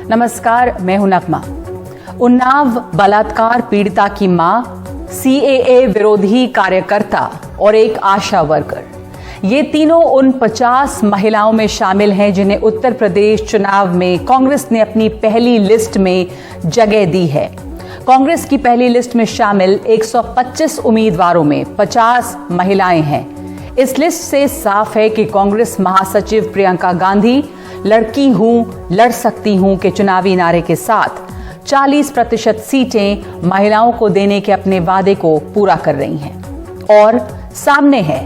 नमस्कार, मैं हूं नगमा। उन्नाव बलात्कार पीड़िता की मां, सीएए विरोधी कार्यकर्ता और एक आशा वर्कर, ये तीनों उन 50 महिलाओं में शामिल हैं जिन्हें उत्तर प्रदेश चुनाव में कांग्रेस ने अपनी पहली लिस्ट में जगह दी है। कांग्रेस की पहली लिस्ट में शामिल 125 उम्मीदवारों में 50 महिलाएं हैं। इस लिस्ट से साफ है कि कांग्रेस महासचिव प्रियंका गांधी लड़की हूं, लड़ सकती हूं के चुनावी नारे के साथ 40% सीटें महिलाओं को देने के अपने वादे को पूरा कर रही हैं। और सामने है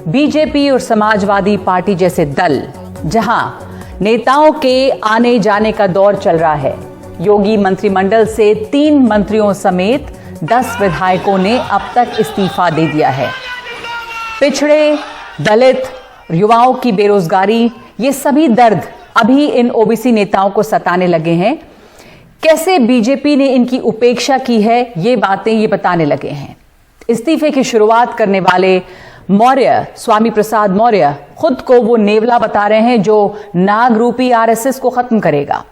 बीजेपी और समाजवादी पार्टी जैसे दल, जहां नेताओं के आने जाने का दौर चल रहा है। योगी मंत्रिमंडल से 3 मंत्रियों समेत 10 विधायकों ने अब तक इस्तीफा दे दिया है। पिछड़े, दलित, युवाओं की बेरोजगारी, ये सभी दर्द अभी इन ओबीसी नेताओं को सताने लगे हैं। कैसे बीजेपी ने इनकी उपेक्षा की है, ये बातें ये बताने लगे हैं। इस्तीफे की शुरुआत करने वाले मौर्य, स्वामी प्रसाद मौर्य, खुद को वो नेवला बता रहे हैं जो नाग रूपी आरएसएस को खत्म करेगा।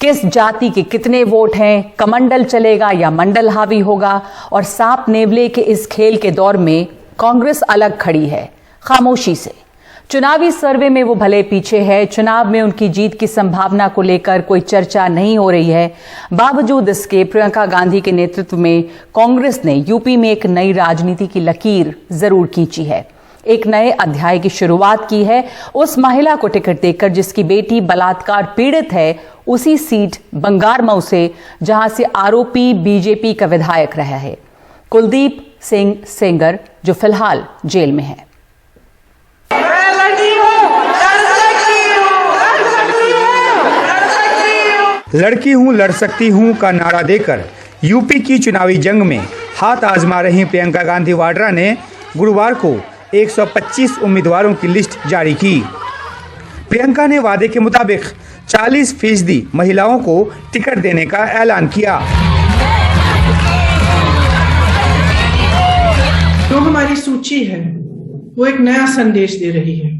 किस जाति के कितने वोट हैं, कमंडल चलेगा या मंडल हावी होगा, और सांप नेवले के इस खेल के दौर में कांग्रेस अलग खड़ी है, खामोशी से। चुनावी सर्वे में वो भले पीछे है, चुनाव में उनकी जीत की संभावना को लेकर कोई चर्चा नहीं हो रही है। बावजूद इसके प्रियंका गांधी के नेतृत्व में कांग्रेस ने यूपी में एक नई राजनीति की लकीर जरूर खींची है। एक नए अध्याय की शुरुआत की है उस महिला को टिकट देकर जिसकी बेटी बलात्कार पीड़ित है, उसी सीट बंगारमऊ से, जहां से आरोपी बीजेपी का विधायक रहा है कुलदीप सिंह सेंगर, जो फिलहाल जेल में है। लड़की हूं, लड़ सकती हूं का नारा देकर यूपी की चुनावी जंग में हाथ आजमा रही प्रियंका गांधी वाड्रा ने गुरुवार को 125 उम्मीदवारों की लिस्ट जारी की। प्रियंका ने वादे के मुताबिक 40% महिलाओं को टिकट देने का ऐलान किया। जो हमारी सूची है वो एक नया संदेश दे रही है।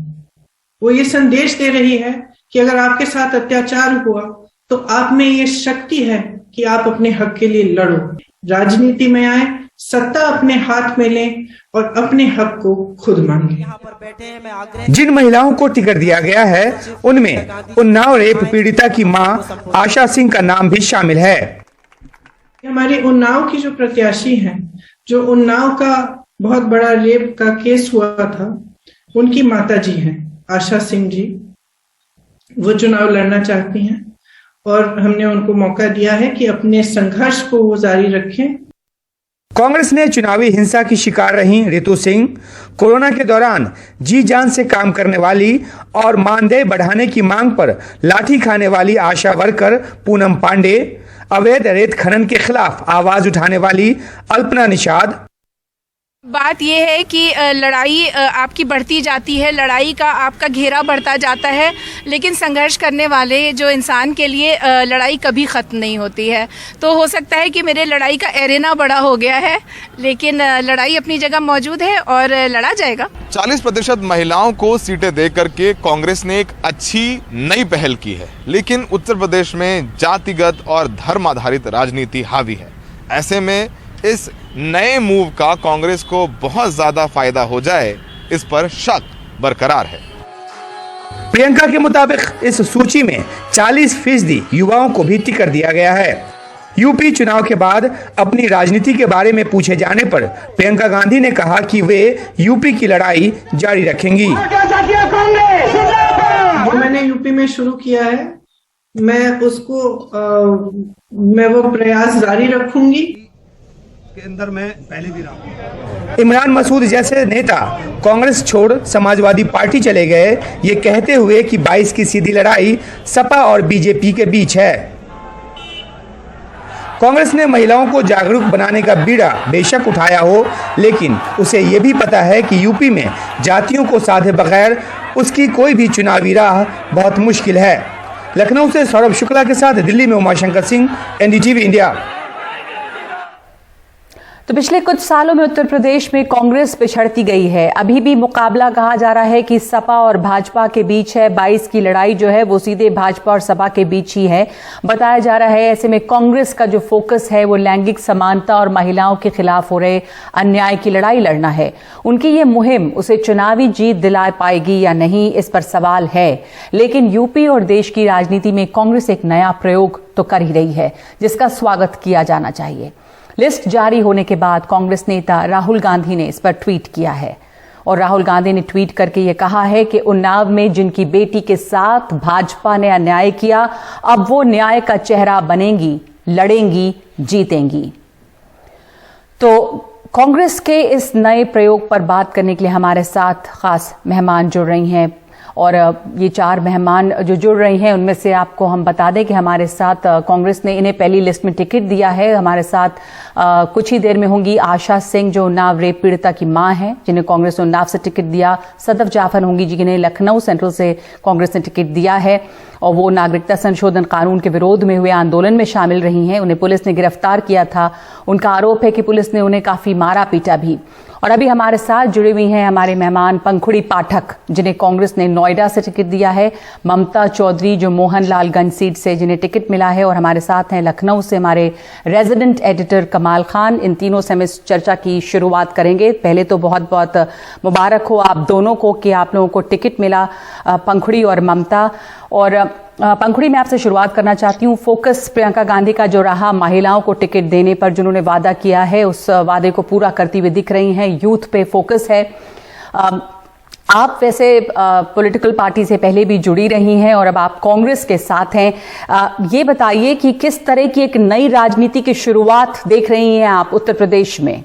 वो ये संदेश दे रही है कि अगर आपके साथ अत्याचार हुआ तो आप में ये शक्ति है कि आप अपने हक के लिए लड़ो, राजनीति में आए, सत्ता अपने हाथ में लें और अपने हक को खुद मांगे। जिन महिलाओं को टिकट दिया गया है उनमें उन्नाव रेप पीड़िता की मां आशा सिंह का नाम भी शामिल है। हमारे उन्नाव की जो प्रत्याशी हैं, जो उन्नाव का बहुत बड़ा रेप का केस हुआ था, उनकी माता जी हैं आशा सिंह जी। वो चुनाव लड़ना चाहती हैं और हमने उनको मौका दिया है कि अपने संघर्ष को वो जारी रखें। कांग्रेस ने चुनावी हिंसा की शिकार रही रितु सिंह, कोरोना के दौरान जी जान से काम करने वाली और मानदेय बढ़ाने की मांग पर लाठी खाने वाली आशा वर्कर पूनम पांडे, अवैध रेत खनन के खिलाफ आवाज उठाने वाली अल्पना निषाद। बात यह है कि लड़ाई आपकी बढ़ती जाती है, लड़ाई का आपका घेरा बढ़ता जाता है, लेकिन संघर्ष करने वाले जो इंसान के लिए लड़ाई कभी ख़त्म नहीं होती है। तो हो सकता है कि मेरे लड़ाई का एरेना बड़ा हो गया है, लेकिन लड़ाई अपनी जगह मौजूद है और लड़ा जाएगा। 40% महिलाओं को सीटें दे करके कांग्रेस ने एक अच्छी नई पहल की है, लेकिन उत्तर प्रदेश में जातिगत और धर्म आधारित राजनीति हावी है। ऐसे में इस नए मूव का कांग्रेस को बहुत ज्यादा फायदा हो जाए, इस पर शक बरकरार है। प्रियंका के मुताबिक इस सूची में 40% युवाओं को भी टिकट दिया गया है। यूपी चुनाव के बाद अपनी राजनीति के बारे में पूछे जाने पर प्रियंका गांधी ने कहा कि वे यूपी की लड़ाई जारी रखेंगी। जो मैंने यूपी में शुरू किया है, मैं वो प्रयास जारी रखूंगी। के अंदर मैं पहले भी रहा। इमरान मसूद जैसे नेता कांग्रेस छोड़ समाजवादी पार्टी चले गए, ये कहते हुए कि 22 की सीधी लड़ाई सपा और बीजेपी के बीच है। कांग्रेस ने महिलाओं को जागरूक बनाने का बीड़ा बेशक उठाया हो, लेकिन उसे ये भी पता है कि यूपी में जातियों को साधे बगैर उसकी कोई भी चुनावी राह बहुत मुश्किल है। लखनऊ से सौरभ शुक्ला के साथ दिल्ली में उमाशंकर सिंह, एनडीटीवी इंडिया। तो पिछले कुछ सालों में उत्तर प्रदेश में कांग्रेस पिछड़ती गई है। अभी भी मुकाबला कहा जा रहा है कि सपा और भाजपा के बीच है। 22 की लड़ाई जो है वो सीधे भाजपा और सपा के बीच ही है बताया जा रहा है। ऐसे में कांग्रेस का जो फोकस है वो लैंगिक समानता और महिलाओं के खिलाफ हो रहे अन्याय की लड़ाई लड़ना है। उनकी ये मुहिम उसे चुनावी जीत दिला पाएगी या नहीं, इस पर सवाल है। लेकिन यूपी और देश की राजनीति में कांग्रेस एक नया प्रयोग तो कर ही रही है, जिसका स्वागत किया जाना चाहिए। लिस्ट जारी होने के बाद कांग्रेस नेता राहुल गांधी ने इस पर ट्वीट किया है और राहुल गांधी ने ट्वीट करके ये कहा है कि उन्नाव में जिनकी बेटी के साथ भाजपा ने अन्याय किया, अब वो न्याय का चेहरा बनेंगी, लड़ेंगी, जीतेंगी। तो कांग्रेस के इस नए प्रयोग पर बात करने के लिए हमारे साथ खास मेहमान जुड़ रही हैं और ये 4 मेहमान जो जुड़ रही हैं उनमें से आपको हम बता दें कि हमारे साथ कांग्रेस ने इन्हें पहली लिस्ट में टिकट दिया है। हमारे साथ कुछ ही देर में होंगी आशा सिंह जो उन्नाव रेप पीड़िता की मां हैं, जिन्हें कांग्रेस ने उन्नाव से टिकट दिया। सदफ जाफर होंगी जिन्हें लखनऊ सेंट्रल से कांग्रेस ने टिकट दिया है और वो नागरिकता संशोधन कानून के विरोध में हुए आंदोलन में शामिल रही हैं। उन्हें पुलिस ने गिरफ्तार किया था। उनका आरोप है कि पुलिस ने उन्हें काफी मारा पीटा भी। और अभी हमारे साथ जुड़ी हुई हैं हमारे मेहमान पंखुड़ी पाठक, जिन्हें कांग्रेस ने नोएडा से टिकट दिया है, ममता चौधरी जो मोहनलालगंज सीट से जिन्हें टिकट मिला है, और हमारे साथ हैं लखनऊ से हमारे रेजिडेंट एडिटर कमाल खान। इन तीनों से हम इस चर्चा की शुरुआत करेंगे। पहले तो बहुत बहुत मुबारक हो आप दोनों को कि आप लोगों को टिकट मिला, पंखुड़ी और ममता। और पंखुड़ी मैं आपसे शुरुआत करना चाहती हूँ। फोकस प्रियंका गांधी का जो रहा महिलाओं को टिकट देने पर, जिन्होंने वादा किया है उस वादे को पूरा करती हुई दिख रही हैं। यूथ पे फोकस है। आप वैसे पॉलिटिकल पार्टी से पहले भी जुड़ी रही हैं और अब आप कांग्रेस के साथ हैं। ये बताइए कि किस तरह की एक नई राजनीति की शुरुआत देख रही हैं आप उत्तर प्रदेश में?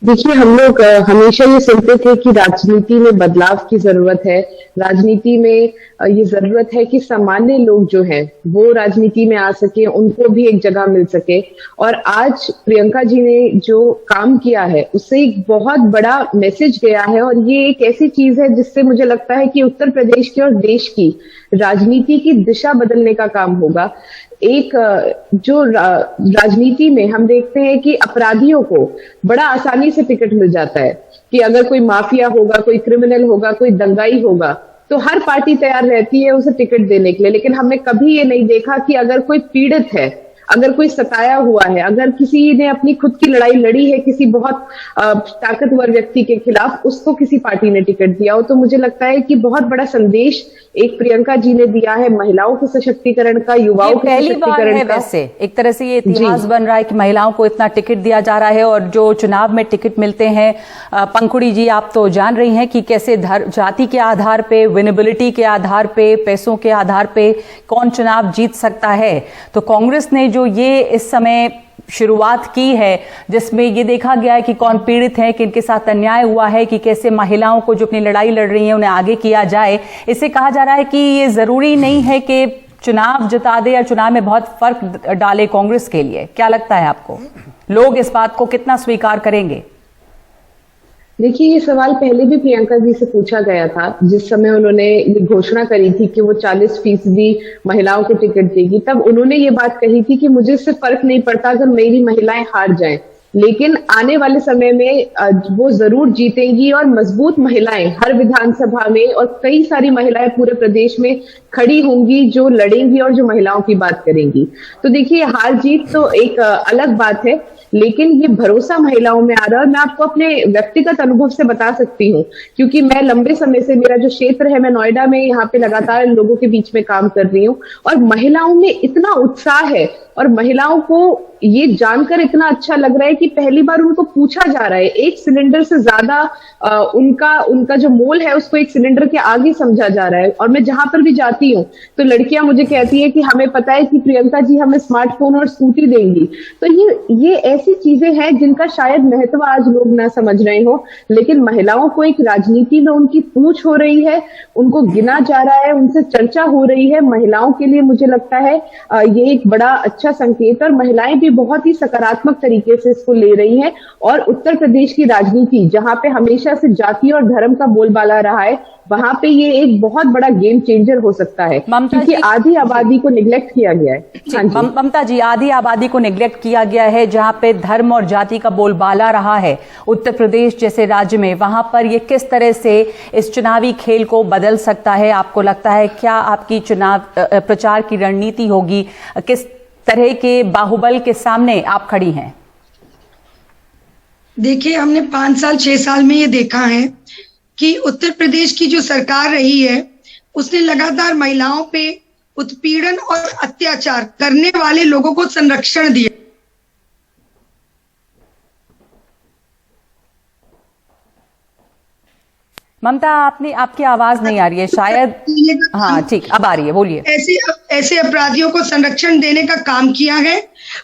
देखिए, हम लोग हमेशा ये सुनते थे कि राजनीति में बदलाव की जरूरत है। राजनीति में ये जरूरत है कि सामान्य लोग जो हैं वो राजनीति में आ सके, उनको भी एक जगह मिल सके। और आज प्रियंका जी ने जो काम किया है उससे एक बहुत बड़ा मैसेज गया है और ये एक ऐसी चीज है जिससे मुझे लगता है कि उत्तर प्रदेश की और देश की राजनीति की दिशा बदलने का काम होगा। एक जो राजनीति में हम देखते हैं कि अपराधियों को बड़ा आसानी से टिकट मिल जाता है कि अगर कोई माफिया होगा, कोई क्रिमिनल होगा, कोई दंगाई होगा तो हर पार्टी तैयार रहती है उसे टिकट देने के लिए। लेकिन हमने कभी ये नहीं देखा कि अगर कोई पीड़ित है, अगर कोई सताया हुआ है, अगर किसी ने अपनी खुद की लड़ाई लड़ी है किसी बहुत ताकतवर व्यक्ति के खिलाफ, उसको किसी पार्टी ने टिकट दिया हो। तो मुझे लगता है कि बहुत बड़ा संदेश एक प्रियंका जी ने दिया है महिलाओं के सशक्तिकरण का, युवाओं के सशक्तिकरण का। वैसे एक तरह से ये इतिहास बन रहा है कि महिलाओं को इतना टिकट दिया जा रहा है। और जो चुनाव में टिकट मिलते हैं, पंखुड़ी जी आप तो जान रही हैं कि कैसे जाति के आधार पे, विनेबिलिटी के आधार पे, पैसों के आधार पे कौन चुनाव जीत सकता है। तो कांग्रेस ने जो ये इस समय शुरुआत की है जिसमें ये देखा गया है कि कौन पीड़ित है, कि इनके साथ अन्याय हुआ है, कि कैसे महिलाओं को जो अपनी लड़ाई लड़ रही हैं उन्हें आगे किया जाए। इससे कहा जा रहा है कि ये जरूरी नहीं है कि चुनाव जिता दे या चुनाव में बहुत फर्क डाले कांग्रेस के लिए। क्या लगता है आपको, लोग इस बात को कितना स्वीकार करेंगे? देखिए, ये सवाल पहले भी प्रियंका जी से पूछा गया था जिस समय उन्होंने ये घोषणा करी थी कि वो 40% महिलाओं को टिकट देगी। तब उन्होंने ये बात कही थी कि मुझे इससे फर्क नहीं पड़ता अगर मेरी महिलाएं हार जाएं, लेकिन आने वाले समय में वो जरूर जीतेंगी और मजबूत महिलाएं हर विधानसभा में और कई सारी महिलाएं पूरे प्रदेश में खड़ी होंगी जो लड़ेंगी और जो महिलाओं की बात करेंगी। तो देखिए, हार जीत तो एक अलग बात है, लेकिन ये भरोसा महिलाओं में आ रहा है। और मैं आपको अपने व्यक्तिगत अनुभव से बता सकती हूँ, क्योंकि मैं लंबे समय से, मेरा जो क्षेत्र है, मैं नोएडा में यहाँ पे लगातार लोगों के बीच में काम कर रही हूँ और महिलाओं में इतना उत्साह है और महिलाओं को ये जानकर इतना अच्छा लग रहा है कि पहली बार उनको पूछा जा रहा है। एक सिलेंडर से ज्यादा उनका जो मोल है उसको एक सिलेंडर के आगे समझा जा रहा है। और मैं जहां पर भी जाती हूँ तो लड़कियां मुझे कहती है कि हमें पता है कि प्रियंका जी हमें स्मार्टफोन और स्कूटी देंगी। तो ये ऐसी चीजें हैं जिनका शायद महत्व आज लोग ना समझ रहे हो, लेकिन महिलाओं को एक राजनीति में उनकी पूछ हो रही है, उनको गिना जा रहा है, उनसे चर्चा हो रही है। महिलाओं के लिए मुझे लगता है ये एक बड़ा अच्छा संकेत, और महिलाएं भी बहुत ही सकारात्मक तरीके से इसको ले रही हैं। और उत्तर प्रदेश की राजनीति जहां पे हमेशा से जाति और धर्म का बोलबाला रहा है, वहां पे ये एक बहुत बड़ा गेम चेंजर हो सकता है, क्योंकि आधी आबादी को निगलेक्ट किया गया है। ममता जी, आधी आबादी को निगलेक्ट किया गया है, जहां पे पे धर्म और जाति का बोलबाला रहा है उत्तर प्रदेश जैसे राज्य में, वहां पर ये किस तरह से इस चुनावी खेल को बदल सकता है? आपको लगता है क्या आपकी चुनाव प्रचार की रणनीति होगी? किस तरह के बाहुबल के सामने आप खड़ी हैं? देखिए, हमने 5 साल 6 साल में ये देखा है कि उत्तर प्रदेश की जो सरकार रही है उसने लगातार महिलाओं पे उत्पीड़न और अत्याचार करने वाले लोगों को संरक्षण दिया। ममता, आपकी आवाज नहीं आ रही है शायद। हाँ ठीक, अब आ रही है, बोलिए। ऐसे अपराधियों को संरक्षण देने का काम किया है।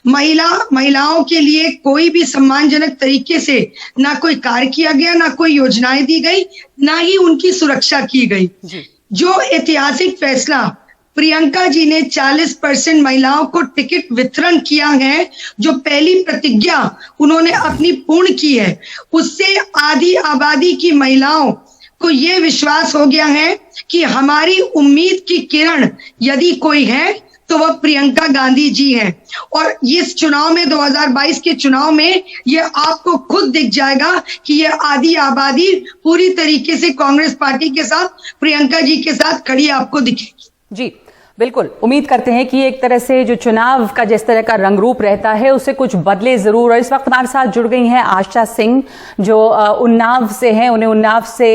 महिलाओं के लिए कोई भी सम्मानजनक तरीके से ना कोई कार्य किया गया, ना कोई योजनाएं दी गई, ना ही उनकी सुरक्षा की गई। जो ऐतिहासिक फैसला प्रियंका जी ने 40% महिलाओं को टिकट वितरण किया है, जो पहली प्रतिज्ञा उन्होंने अपनी पूर्ण की है, उससे आधी आबादी की महिलाओं को ये विश्वास हो गया है कि हमारी उम्मीद की किरण यदि कोई है तो वह प्रियंका गांधी जी हैं। और इस चुनाव में 2022 के चुनाव में ये आपको खुद दिख जाएगा कि ये आधी आबादी पूरी तरीके से कांग्रेस पार्टी के साथ, प्रियंका जी के साथ खड़ी आपको दिखेगी। जी बिल्कुल, उम्मीद करते हैं कि एक तरह से जो चुनाव का जिस तरह का रंग रूप रहता है उससे कुछ बदले जरूर। और इस वक्त हमारे साथ जुड़ गई हैं आशा सिंह, जो उन्नाव से हैं। उन्हें उन्नाव से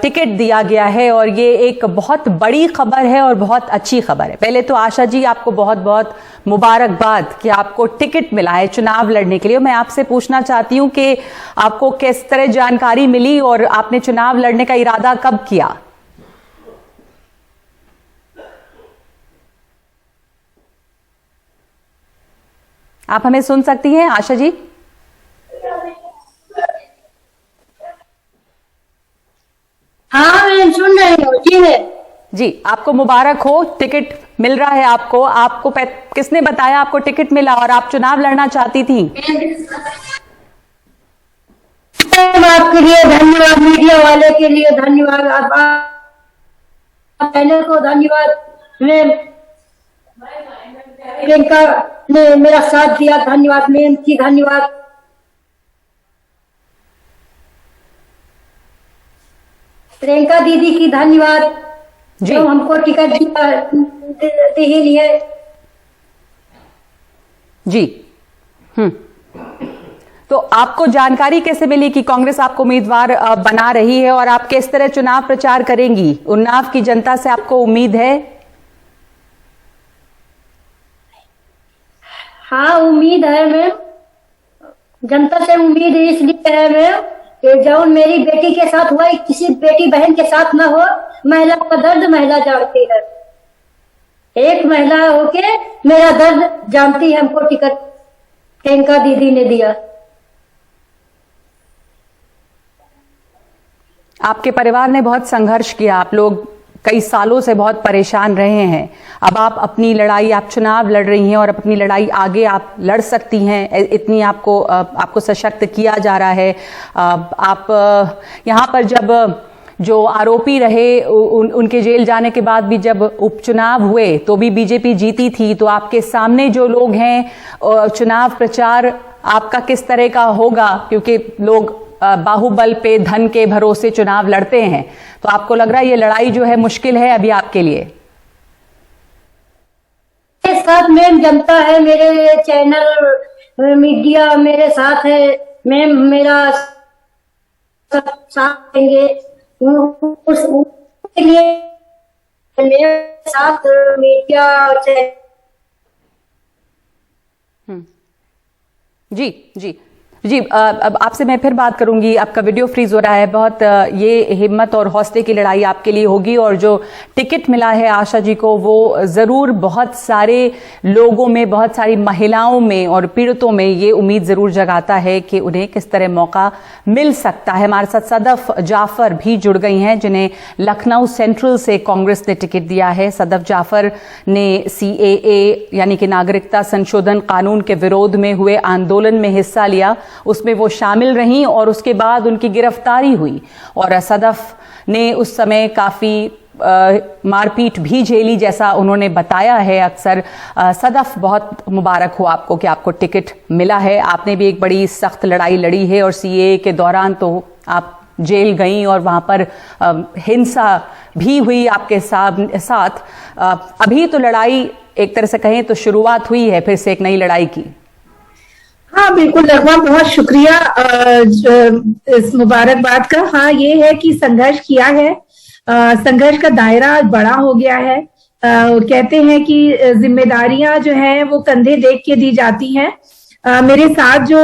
टिकट दिया गया है और ये एक बहुत बड़ी खबर है और बहुत अच्छी खबर है। पहले तो आशा जी, आपको बहुत बहुत मुबारकबाद कि आपको टिकट मिला है चुनाव लड़ने के लिए। मैं आपसे पूछना चाहती हूँ कि आपको किस तरह जानकारी मिली और आपने चुनाव लड़ने का इरादा कब किया? आप हमें सुन सकती हैं आशा जी? हाँ, मैं सुन रही हूँ जी। है जी, आपको मुबारक हो, टिकट मिल रहा है आपको। आपको किसने बताया आपको टिकट मिला और आप चुनाव लड़ना चाहती थी? आपके लिए धन्यवाद, मीडिया वाले के लिए धन्यवाद, आप को धन्यवाद। प्रियंका ने मेरा साथ दिया, धन्यवाद। मेहनत की धन्यवाद। प्रियंका दीदी की धन्यवाद जो हमको टिकट दी ही नहीं है। जी तो आपको जानकारी कैसे मिली कि कांग्रेस आपको उम्मीदवार बना रही है और आप किस तरह चुनाव प्रचार करेंगी? उन्नाव की जनता से आपको उम्मीद है? हाँ, उम्मीद है मैम, जनता से उम्मीद इसलिए है मैम कि जब मेरी बेटी के साथ हुआ, किसी बेटी बहन के साथ ना हो। महिला का दर्द महिला जानती है, एक महिला होके मेरा दर्द जानती है। हमको टिकट प्रियंका दीदी ने दिया। आपके परिवार ने बहुत संघर्ष किया, आप लोग कई सालों से बहुत परेशान रहे हैं। अब आप अपनी लड़ाई, आप चुनाव लड़ रही हैं और अपनी लड़ाई आगे आप लड़ सकती हैं। इतनी आपको सशक्त किया जा रहा है। आप यहाँ पर जब जो आरोपी रहे उनके जेल जाने के बाद भी जब उपचुनाव हुए तो भी बीजेपी जीती थी। तो आपके सामने जो लोग हैं, चुनाव प्रचार आपका किस तरह का होगा? क्योंकि लोग बाहुबल पे, धन के भरोसे चुनाव लड़ते हैं, तो आपको लग रहा है ये लड़ाई जो है मुश्किल है अभी आपके लिए? मेरे साथ मैम जनता है, मेरे चैनल मीडिया मेरे साथ है मैम, मेरा साथ देंगे। उसके लिए मेरे साथ मीडिया जी, अब आपसे मैं फिर बात करूंगी। आपका वीडियो फ्रीज हो रहा है बहुत। ये हिम्मत और हौसले की लड़ाई आपके लिए होगी और जो टिकट मिला है आशा जी को, वो जरूर बहुत सारे लोगों में, बहुत सारी महिलाओं में और पीड़ितों में ये उम्मीद जरूर जगाता है कि उन्हें किस तरह मौका मिल सकता है। हमारे साथ सदफ जाफर भी जुड़ गई हैं, जिन्हें लखनऊ सेंट्रल से कांग्रेस ने टिकट दिया है। सदफ जाफर ने CAA यानी कि नागरिकता संशोधन कानून के विरोध में हुए आंदोलन में हिस्सा लिया, उसमें वो शामिल रहीं और उसके बाद उनकी गिरफ्तारी हुई। और सदफ ने उस समय काफी मारपीट भी झेली, जैसा उन्होंने बताया है अक्सर। सदफ, बहुत मुबारक हो आपको कि आपको टिकट मिला है। आपने भी एक बड़ी सख्त लड़ाई लड़ी है और सीएए के दौरान तो आप जेल गई और वहां पर हिंसा भी हुई आपके साथ। अभी तो लड़ाई एक तरह से कहें तो शुरुआत हुई है फिर से एक नई लड़ाई की। हाँ बिल्कुल नगमा, बहुत शुक्रिया इस मुबारकबाद का। हाँ, ये है कि संघर्ष किया है, संघर्ष का दायरा बड़ा हो गया है। कहते हैं कि जिम्मेदारियां जो हैं वो कंधे देख के दी जाती हैं। मेरे साथ जो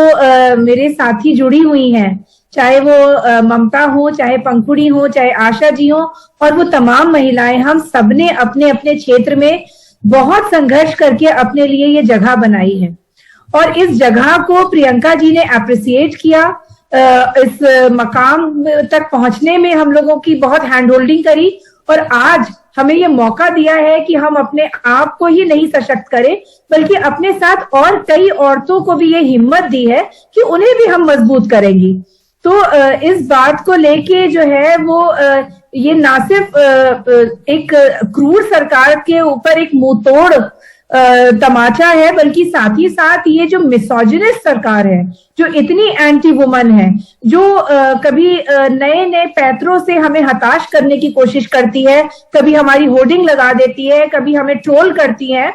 मेरे साथी जुड़ी हुई हैं, चाहे वो ममता हो, चाहे पंखुड़ी हो, चाहे आशा जी हो, और वो तमाम महिलाएं, हम सबने अपने अपने क्षेत्र में बहुत संघर्ष करके अपने लिए ये जगह बनाई है। और इस जगह को प्रियंका जी ने अप्रिसिएट किया। इस मकाम तक पहुंचने में हम लोगों की बहुत हैंड होल्डिंग करी, और आज हमें ये मौका दिया है कि हम अपने आप को ही नहीं सशक्त करें, बल्कि अपने साथ और कई औरतों को भी ये हिम्मत दी है कि उन्हें भी हम मजबूत करेंगी। तो इस बात को लेके जो है वो ये ना सिर्फ एक क्रूर सरकार के ऊपर एक मुंह तोड़ तमाचा है, बल्कि साथ ही साथ ये जो मिसोजिनिस्ट सरकार है, जो इतनी एंटी वुमन है, जो कभी नए नए पैतरों से हमें हताश करने की कोशिश करती है, कभी हमारी होर्डिंग लगा देती है, कभी हमें ट्रोल करती है,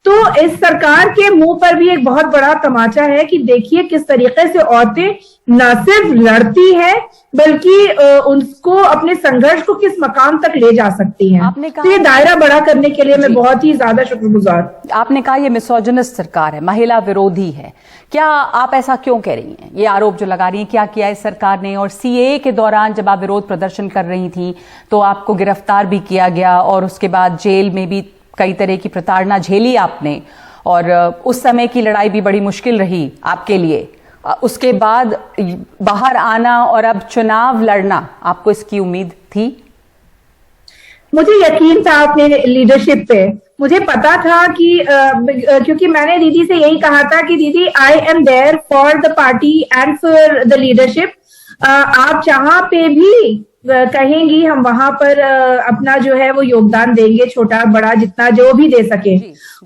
तो इस सरकार के मुंह पर भी एक बहुत बड़ा तमाचा है कि देखिए किस तरीके से औरतें न सिर्फ लड़ती हैं, बल्कि उनको अपने संघर्ष को किस मकाम तक ले जा सकती हैं। तो ये दायरा बड़ा करने के लिए मैं बहुत ही ज्यादा शुक्रगुजार। आपने कहा ये मिसोजिनिस्ट सरकार है, महिला विरोधी है, क्या आप ऐसा क्यों कह रही हैं? ये आरोप जो लगा रही हैं, क्या किया इस सरकार ने? और सीएए के दौरान जब आप विरोध प्रदर्शन कर रही थी तो आपको गिरफ्तार भी किया गया और उसके बाद जेल में भी कई तरह की प्रताड़ना झेली आपने, और उस समय की लड़ाई भी बड़ी मुश्किल रही आपके लिए। उसके बाद बाहर आना और अब चुनाव लड़ना, आपको इसकी उम्मीद थी? मुझे यकीन था अपने लीडरशिप पे। मुझे पता था कि क्योंकि मैंने दीदी से यही कहा था कि दीदी, I am there for the party and for the leadership. आप जहां पे भी कहेंगी हम वहां पर अपना जो है वो योगदान देंगे, छोटा बड़ा जितना जो भी दे सके।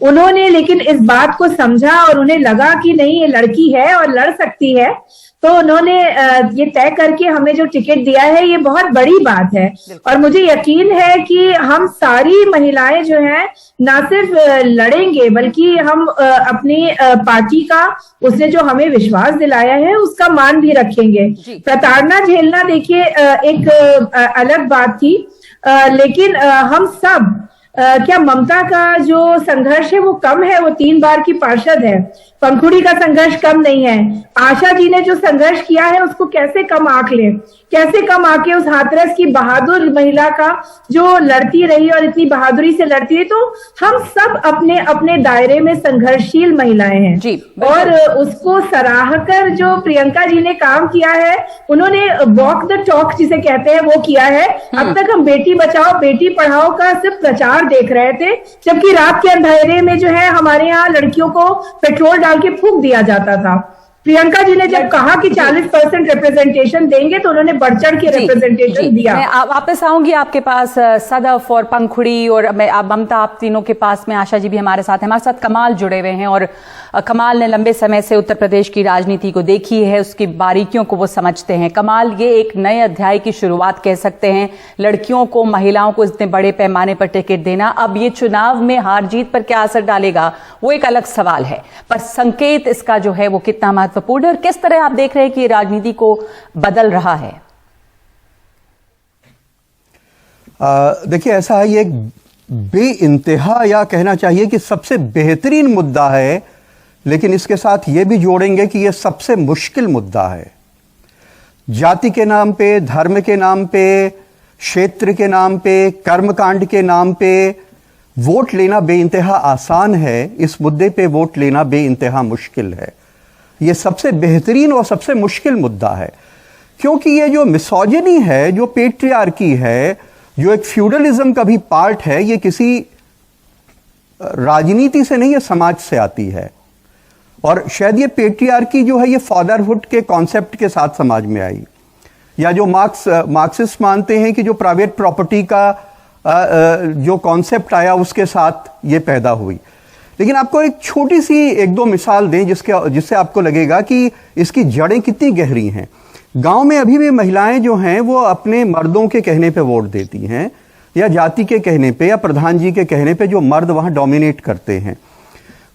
उन्होंने लेकिन इस बात को समझा और उन्हें लगा कि नहीं, ये लड़की है और लड़ सकती है, तो उन्होंने ये तय करके हमें जो टिकट दिया है, ये बहुत बड़ी बात है। और मुझे यकीन है कि हम सारी महिलाएं जो हैं ना सिर्फ लड़ेंगे, बल्कि हम अपनी पार्टी का, उसने जो हमें विश्वास दिलाया है, उसका मान भी रखेंगे। प्रताड़ना झेलना देखिए एक अलग बात थी, लेकिन हम सब क्या ममता का जो संघर्ष है वो कम है? वो 3 बार की पार्षद है। पंखुड़ी का संघर्ष कम नहीं है। आशा जी ने जो संघर्ष किया है उसको कैसे कम आंक ले? कैसे कम आके उस हाथरस की बहादुर महिला का जो लड़ती रही और इतनी बहादुरी से लड़ती रही। तो हम सब अपने अपने दायरे में संघर्षशील महिलाएं हैं जी, और उसको सराह कर जो प्रियंका जी ने काम किया है, उन्होंने वॉक द टॉक जिसे कहते हैं वो किया है। अब तक हम बेटी बचाओ बेटी पढ़ाओ का सिर्फ प्रचार देख रहे थे, जबकि रात के अंधेरे में जो है हमारे यहाँ लड़कियों को पेट्रोल डाल के फूंक दिया जाता था। प्रियंका जी ने जब कहा कि 40% रिप्रेजेंटेशन देंगे तो उन्होंने बढ़ चढ़ के रिप्रेजेंटेशन दिया। मैं वापस आऊंगी आपके पास, सदफ और पंखुड़ी और ममता, आप तीनों के पास में आशा जी भी हमारे साथ हैं। हमारे साथ कमाल जुड़े हुए हैं, और कमाल ने लंबे समय से उत्तर प्रदेश की राजनीति को देखी है, उसकी बारीकियों को वो समझते हैं। कमाल, ये एक नए अध्याय की शुरुआत कह सकते हैं। लड़कियों को, महिलाओं को इतने बड़े पैमाने पर टिकट देना, अब ये चुनाव में हार जीत पर क्या असर डालेगा वो एक अलग सवाल है, पर संकेत इसका जो है वो कितना महत्वपूर्ण है, और किस तरह आप देख रहे हैं कि राजनीति को बदल रहा है? देखिए, ऐसा है, ये एक बेइंतहा, या कहना चाहिए कि सबसे बेहतरीन मुद्दा है, लेकिन इसके साथ ये भी जोड़ेंगे कि ये सबसे मुश्किल मुद्दा है। जाति के नाम पे, धर्म के नाम पे, क्षेत्र के नाम पे, कर्मकांड के नाम पे वोट लेना बेइंतहा आसान है, इस मुद्दे पे वोट लेना बेइंतहा मुश्किल है। ये सबसे बेहतरीन और सबसे मुश्किल मुद्दा है, क्योंकि ये जो मिसोजिनी है, जो पेट्रियार्की है, जो एक फ्यूडलिज्म का भी पार्ट है, ये किसी राजनीति से नहीं, ये समाज से आती है। और शायद ये पेट्रियार्की जो है ये फादरहुड के कॉन्सेप्ट के साथ समाज में आई, या जो मार्क्सिस्ट मानते हैं कि जो प्राइवेट प्रॉपर्टी का जो कॉन्सेप्ट आया उसके साथ ये पैदा हुई। लेकिन आपको एक छोटी सी एक दो मिसाल दें जिससे आपको लगेगा कि इसकी जड़ें कितनी गहरी हैं। गांव में अभी भी महिलाएं जो हैं वो अपने मर्दों के कहने पे वोट देती हैं, या जाति के कहने पे, या प्रधान जी के कहने पे, जो मर्द वहां डोमिनेट करते हैं।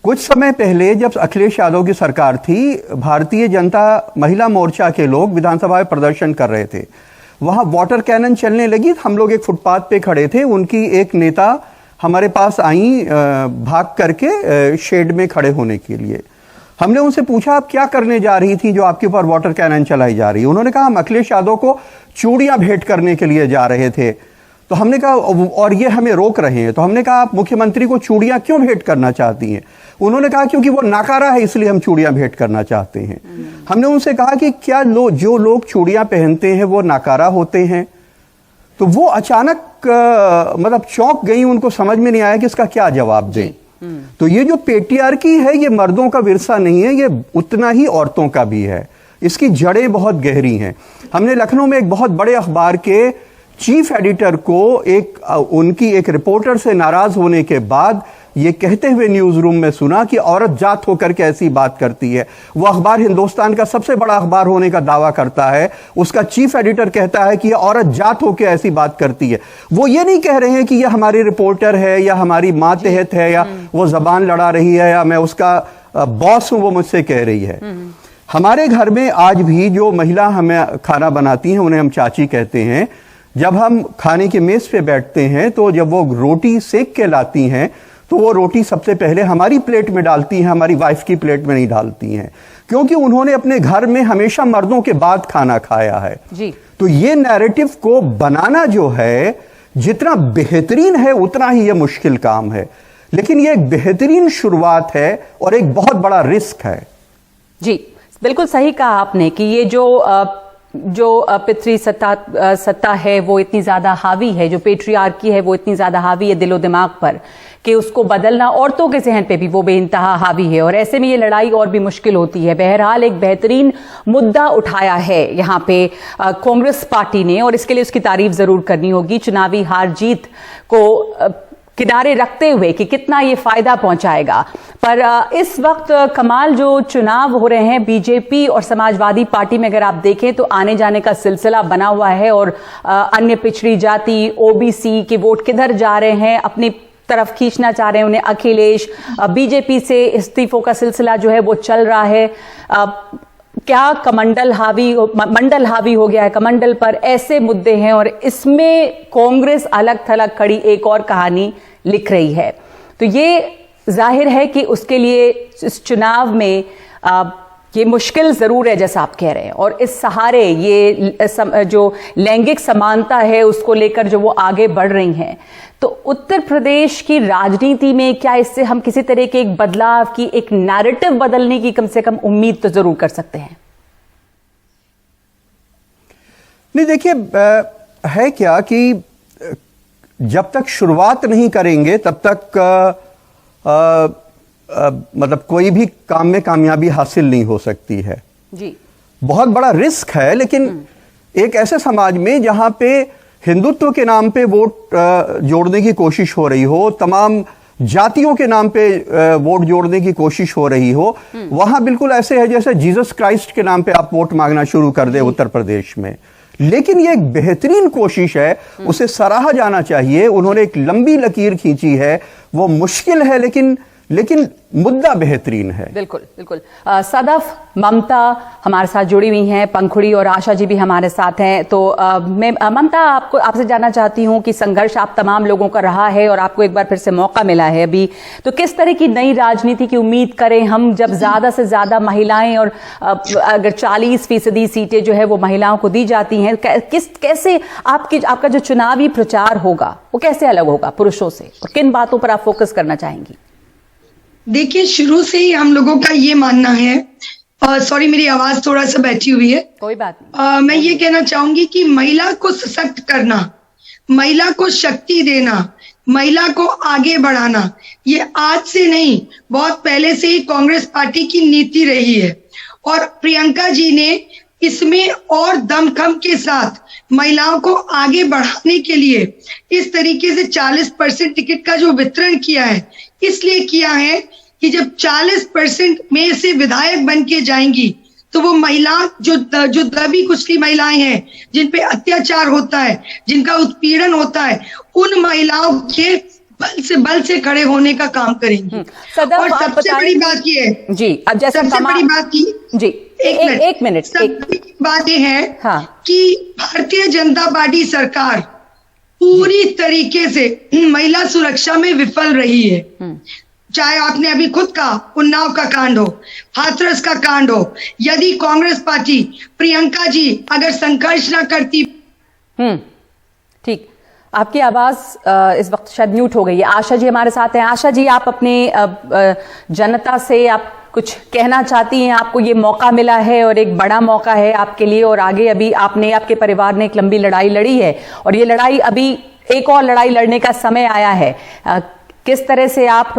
कुछ समय पहले जब अखिलेश यादव की सरकार थी, भारतीय जनता महिला मोर्चा के लोग विधानसभा में प्रदर्शन कर रहे थे। वहां वाटर कैनन चलने लगी, हम लोग एक फुटपाथ पे खड़े थे, उनकी एक नेता हमारे पास आई भाग करके शेड में खड़े होने के लिए। हमने उनसे पूछा आप क्या करने जा रही थी जो आपके ऊपर वाटर कैनन चलाई जा रही है? उन्होंने कहा हम अखिलेश यादव को चूड़ियां भेंट करने के लिए जा रहे थे। तो हमने कहा और ये हमें रोक रहे हैं। तो हमने कहा आप मुख्यमंत्री को चूड़ियां क्यों भेंट करना चाहती हैं? उन्होंने कहा क्योंकि वो नाकारा है इसलिए हम चूड़ियां भेंट करना चाहते हैं। हमने उनसे कहा कि क्या जो लोग चूड़ियां पहनते हैं वो नाकारा होते हैं? तो वो अचानक मतलब चौंक गई, उनको समझ में नहीं आया कि इसका क्या जवाब दें। तो ये जो पेट्रियार्की है ये मर्दों का विरसा नहीं है, ये उतना ही औरतों का भी है। इसकी जड़ें बहुत गहरी हैं। हमने लखनऊ में एक बहुत बड़े अखबार के चीफ एडिटर को उनकी एक रिपोर्टर से नाराज होने के बाद ये कहते हुए न्यूज रूम में सुना कि औरत जात होकर के ऐसी बात करती है। वो अखबार हिंदुस्तान का सबसे बड़ा अखबार होने का दावा करता है, उसका चीफ एडिटर कहता है कि ये औरत जात होकर ऐसी बात करती है। वो ये नहीं कह रहे हैं कि ये हमारी रिपोर्टर है या हमारी मातहत है या वो जबान लड़ा रही है या मैं उसका बॉस हूं वो मुझसे कह रही है। हमारे घर में आज भी जो महिला हमें खाना बनाती हैं उन्हें हम चाची कहते हैं। जब हम खाने की मेज पे बैठते हैं तो जब वो रोटी सेक के लाती हैं तो वो रोटी सबसे पहले हमारी प्लेट में डालती हैं, हमारी वाइफ की प्लेट में नहीं डालती हैं, क्योंकि उन्होंने अपने घर में हमेशा मर्दों के बाद खाना खाया है जी। तो ये नैरेटिव को बनाना जो है जितना बेहतरीन है उतना ही ये मुश्किल काम है, लेकिन ये एक बेहतरीन शुरुआत है और एक बहुत बड़ा रिस्क है। जी बिल्कुल सही कहा आपने कि ये जो पितृ सत्ता है वो इतनी ज्यादा हावी है, जो पेट्रियार्की है वो इतनी ज्यादा हावी है दिलो दिमाग पर कि उसको बदलना औरतों के जहन पे भी वो बेइंतहा हावी है, और ऐसे में ये लड़ाई और भी मुश्किल होती है। बहरहाल एक बेहतरीन मुद्दा उठाया है यहाँ पे कांग्रेस पार्टी ने, और इसके लिए उसकी तारीफ जरूर करनी होगी। चुनावी हार जीत को किनारे रखते हुए कि कितना ये फायदा पहुंचाएगा, पर इस वक्त कमाल जो चुनाव हो रहे हैं बीजेपी और समाजवादी पार्टी में अगर आप देखें तो आने जाने का सिलसिला बना हुआ है, और अन्य पिछड़ी जाति ओबीसी के वोट किधर जा रहे हैं, अपनी तरफ खींचना चाह रहे हैं उन्हें अखिलेश। बीजेपी से इस्तीफों का सिलसिला जो है वो चल रहा है। क्या मंडल हावी हो गया है कमंडल पर, ऐसे मुद्दे हैं, और इसमें कांग्रेस अलग थलग खड़ी एक और कहानी लिख रही है। तो ये जाहिर है कि उसके लिए इस चुनाव में ये मुश्किल जरूर है जैसा आप कह रहे हैं, और इस सहारे ये जो लैंगिक समानता है उसको लेकर जो वो आगे बढ़ रही हैं, तो उत्तर प्रदेश की राजनीति में क्या इससे हम किसी तरह के एक बदलाव की, एक नैरेटिव बदलने की कम से कम उम्मीद तो जरूर कर सकते हैं? नहीं देखिए, है क्या कि जब तक शुरुआत नहीं करेंगे तब तक मतलब कोई भी काम में कामयाबी हासिल नहीं हो सकती है जी। बहुत बड़ा रिस्क है, लेकिन एक ऐसे समाज में जहां पे हिंदुत्व के नाम पे वोट जोड़ने की कोशिश हो रही हो, तमाम जातियों के नाम पे वोट जोड़ने की कोशिश हो रही हो, वहां बिल्कुल ऐसे है जैसे जीसस क्राइस्ट के नाम पे आप वोट मांगना शुरू कर दे उत्तर प्रदेश में। लेकिन ये एक बेहतरीन कोशिश है, उसे सराहा जाना चाहिए। उन्होंने एक लंबी लकीर खींची है, वो मुश्किल है लेकिन मुद्दा बेहतरीन है। बिल्कुल बिल्कुल। सदफ, ममता हमारे साथ जुड़ी हुई हैं, पंखुड़ी और आशा जी भी हमारे साथ हैं। तो मैं ममता आपसे जानना चाहती हूं कि संघर्ष आप तमाम लोगों का रहा है और आपको एक बार फिर से मौका मिला है अभी, तो किस तरह की नई राजनीति की उम्मीद करें हम, जब ज्यादा से ज्यादा महिलाएं और अगर 40% सीटें जो है वो महिलाओं को दी जाती हैं, कैसे आपका जो चुनावी प्रचार होगा वो कैसे अलग होगा पुरुषों से, और किन बातों पर आप फोकस करना चाहेंगी? देखिए, शुरू से ही हम लोगों का ये मानना है, सॉरी मेरी आवाज थोड़ा सा बैठी हुई है, कोई बात नहीं। मैं ये कहना चाहूंगी कि महिला को सशक्त करना, महिला को शक्ति देना, महिला को आगे बढ़ाना, ये आज से नहीं बहुत पहले से ही कांग्रेस पार्टी की नीति रही है। और प्रियंका जी ने इसमें और दमखम के साथ महिलाओं को आगे बढ़ाने के लिए इस तरीके से 40% टिकट का जो वितरण किया है, इसलिए किया है कि जब 40% में से विधायक बन के जाएंगी तो वो महिला जो दबी कुचली महिलाएं हैं, जिन पे अत्याचार होता है, जिनका उत्पीड़न होता है, उन महिलाओं के बल से खड़े होने का काम करेंगी। और सबसे बड़ी बात ये है जी, अब जैसे सबसे बड़ी बात की जी एक मिनट सबसे बात ये है कि भारतीय जनता पार्टी सरकार पूरी तरीके से महिला सुरक्षा में विफल रही है। चाहे आपने अभी खुद कहा उन्नाव का कांड हो, हाथरस का कांड हो, यदि कांग्रेस पार्टी प्रियंका जी अगर संघर्ष ना करती। ठीक, आपकी आवाज इस वक्त शायद म्यूट हो गई है। आशा जी हमारे साथ हैं। आशा जी, आप अपने जनता से आप कुछ कहना चाहती हैं? आपको ये मौका मिला है और एक बड़ा मौका है आपके लिए, और आगे अभी आपने, आपके परिवार ने एक लंबी लड़ाई लड़ी है और ये लड़ाई अभी एक और लड़ाई लड़ने का समय आया है। किस तरह से आप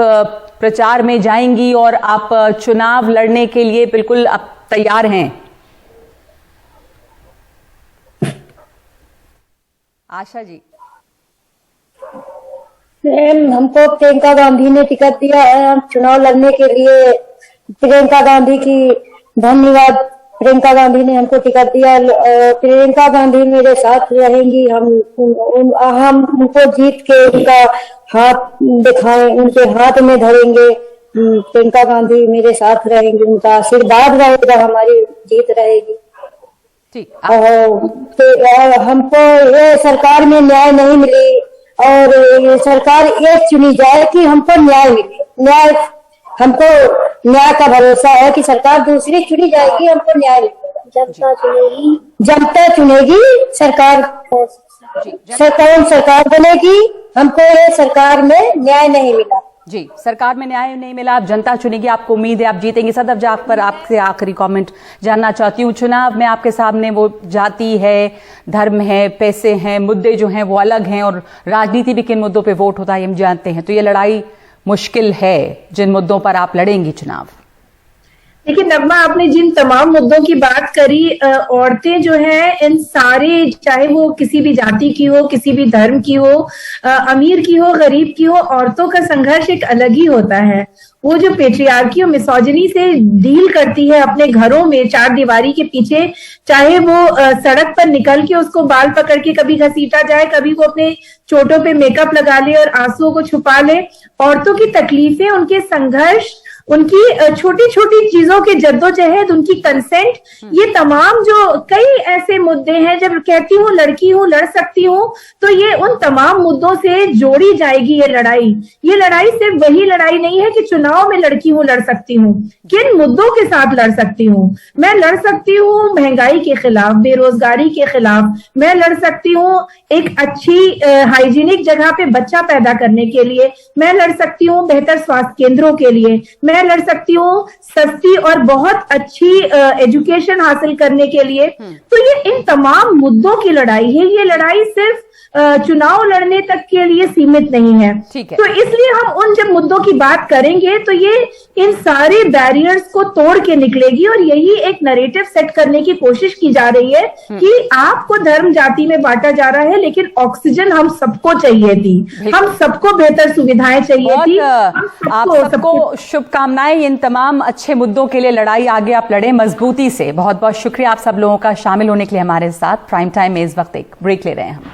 प्रचार में जाएंगी और आप चुनाव लड़ने के लिए बिल्कुल अब तैयार हैं? आशा जी। हमको प्रियंका गांधी ने टिकट दिया है, हम चुनाव लड़ने के लिए प्रियंका गांधी की धन्यवाद। प्रियंका गांधी ने हमको टिकट दिया। प्रियंका गांधी मेरे साथ रहेंगी। हम उनको जीत के उनका हाथ दिखाएं, उनके हाथ में धरेंगे। प्रियंका गांधी मेरे साथ रहेंगी, उनका आशीर्वाद रहेगा, हमारी जीत रहेगी। और हमको ये सरकार में न्याय नहीं मिली और ये सरकार एक चुनी जाए कि हमको न्याय मिले। हमको न्याय का भरोसा है कि सरकार दूसरी चुनी जाएगी, हमको न्याय मिलेगा। जनता चुनेगी सरकार, सरकार बनेगी। हमको ये सरकार में न्याय नहीं मिला जी, सरकार में न्याय नहीं मिला, आप जनता चुनेगी, आपको उम्मीद है आप जीतेंगे। सदफ जाफर, आपसे आखिरी कमेंट जानना चाहती हूँ। चुनाव में आपके सामने वो जाति है, धर्म है, पैसे हैं, मुद्दे जो हैं वो अलग हैं और राजनीति भी किन मुद्दों पे वोट होता है हम जानते हैं। तो ये लड़ाई मुश्किल है जिन मुद्दों पर आप लड़ेंगी चुनाव। देखिए नगमा, आपने जिन तमाम मुद्दों की बात करी, औरतें जो हैं इन सारे, चाहे वो किसी भी जाति की हो, किसी भी धर्म की हो, अमीर की हो, गरीब की हो, औरतों का संघर्ष एक अलग ही होता है। वो जो पेट्रियार्की और मिसोजिनी से डील करती है अपने घरों में चार दीवारी के पीछे, चाहे वो सड़क पर निकल के उसको बाल पकड़ के कभी घसीटा जाए, कभी वो अपने चोटों पे मेकअप लगा ले और आंसुओं को छुपा ले। औरतों की तकलीफें, उनके संघर्ष, उनकी छोटी छोटी चीजों के जद्दोजहद, उनकी कंसेंट, ये तमाम जो कई ऐसे मुद्दे हैं, जब कहती हूँ लड़की हूँ लड़ सकती हूँ, तो ये उन तमाम मुद्दों से जोड़ी जाएगी ये लड़ाई। ये लड़ाई सिर्फ वही लड़ाई नहीं है कि चुनाव में लड़की हूँ लड़ सकती हूँ। किन मुद्दों के साथ लड़ सकती हूँ? मैं लड़ सकती हूँ महंगाई के खिलाफ, बेरोजगारी के खिलाफ। मैं लड़ सकती हूँ एक अच्छी हाइजीनिक जगह पे बच्चा पैदा करने के लिए। मैं लड़ सकती हूँ बेहतर स्वास्थ्य केंद्रों के लिए। मैं लड़ सकती हूँ सस्ती और बहुत अच्छी एजुकेशन हासिल करने के लिए। तो ये इन तमाम मुद्दों की लड़ाई है। ये लड़ाई सिर्फ चुनाव लड़ने तक के लिए सीमित नहीं है। तो इसलिए हम उन जब मुद्दों की बात करेंगे तो ये इन सारे बैरियर्स को तोड़ के निकलेगी और यही एक नैरेटिव सेट करने की कोशिश की जा रही है कि आपको धर्म जाति में बांटा जा रहा है, लेकिन ऑक्सीजन हम सबको चाहिए थी, हम सबको बेहतर सुविधाएं चाहिए थी। आप सबको शुभकामनाएं इन तमाम अच्छे मुद्दों के लिए। लड़ाई आगे आप लड़े मजबूती से। बहुत बहुत शुक्रिया आप सब लोगों का शामिल होने के लिए हमारे साथ। प्राइम टाइम में इस वक्त एक ब्रेक ले रहे हैं हम।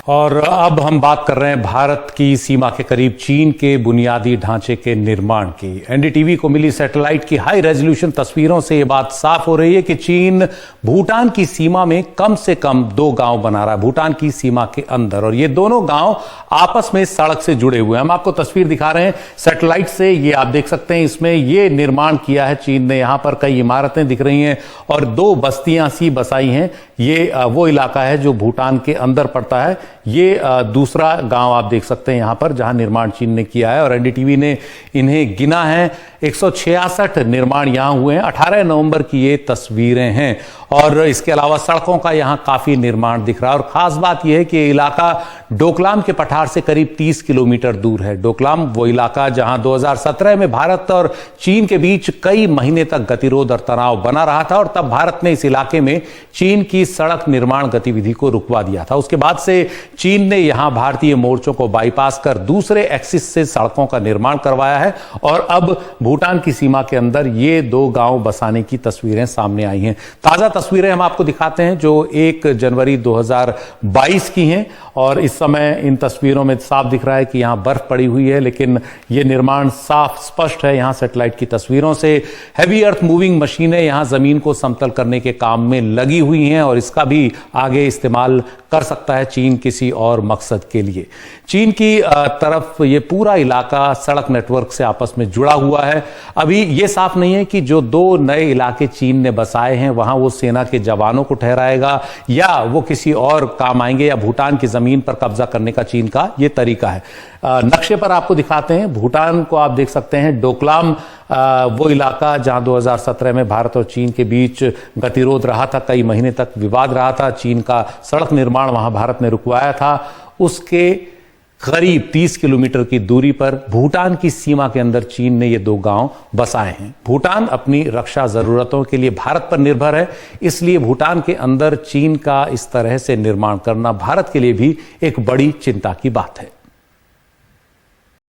और अब हम बात कर रहे हैं भारत की सीमा के करीब चीन के बुनियादी ढांचे के निर्माण की। एनडीटीवी को मिली सैटेलाइट की हाई रेजोल्यूशन तस्वीरों से यह बात साफ हो रही है कि चीन भूटान की सीमा में कम से कम 2 गांव बना रहा है, भूटान की सीमा के अंदर, और ये दोनों गांव आपस में सड़क से जुड़े हुए हैं। हम आपको तस्वीर दिखा रहे हैं सैटेलाइट से, ये आप देख सकते हैं। इसमें ये निर्माण किया है चीन ने। यहां पर कई इमारतें दिख रही हैं और 2 बस्तियां सी बसाई हैं। ये वो इलाका है जो भूटान के अंदर पड़ता है। ये दूसरा गांव आप देख सकते हैं यहां पर जहां निर्माण चीन ने किया है और एनडीटीवी ने इन्हें गिना है। 166 निर्माण यहां हुए हैं। 18 नवंबर की ये तस्वीरें हैं और इसके अलावा सड़कों का यहां काफी निर्माण दिख रहा है और खास बात यह है कि इलाका डोकलाम के पठार से करीब 30 किलोमीटर दूर है। डोकलाम वो इलाका जहां 2017 में भारत और चीन के बीच कई महीने तक गतिरोध और तनाव बना रहा था और तब भारत ने इस इलाके में चीन की सड़क निर्माण गतिविधि को रुकवा दिया था। उसके बाद से चीन ने यहां भारतीय मोर्चों को बाईपास कर दूसरे एक्सिस से सड़कों का निर्माण करवाया है और अब भूटान की सीमा के अंदर ये दो गांव बसाने की तस्वीरें सामने आई हैं। ताजा तस्वीरें हम आपको दिखाते हैं जो 1 जनवरी 2022 की हैं और इस समय इन तस्वीरों में साफ दिख रहा है कि यहां बर्फ पड़ी हुई है, लेकिन यह निर्माण साफ स्पष्ट है यहां सैटेलाइट की तस्वीरों से। हैवी अर्थ मूविंग मशीनें यहां जमीन को समतल करने के काम में लगी हुई हैं और इसका भी आगे इस्तेमाल कर सकता है चीन किसी और मकसद के लिए। चीन की तरफ ये पूरा इलाका सड़क नेटवर्क से आपस में जुड़ा हुआ है। अभी यह साफ नहीं है कि जो 2 नए इलाके चीन ने बसाए हैं वहां वो सेना के जवानों को ठहराएगा या वो किसी और काम आएंगे या भूटान की जमीन पर कब्जा करने का चीन का यह तरीका है। नक्शे पर आपको दिखाते हैं भूटान को, आप देख सकते हैं डोकलाम वो इलाका जहां 2017 में भारत और चीन के बीच गतिरोध रहा था, कई महीने तक विवाद रहा था, चीन का सड़क निर्माण वहां भारत ने रुकवाया था। उसके करीब 30 किलोमीटर की दूरी पर भूटान की सीमा के अंदर चीन ने ये 2 गांव बसाए हैं। भूटान अपनी रक्षा जरूरतों के लिए भारत पर निर्भर है, इसलिए भूटान के अंदर चीन का इस तरह से निर्माण करना भारत के लिए भी एक बड़ी चिंता की बात है।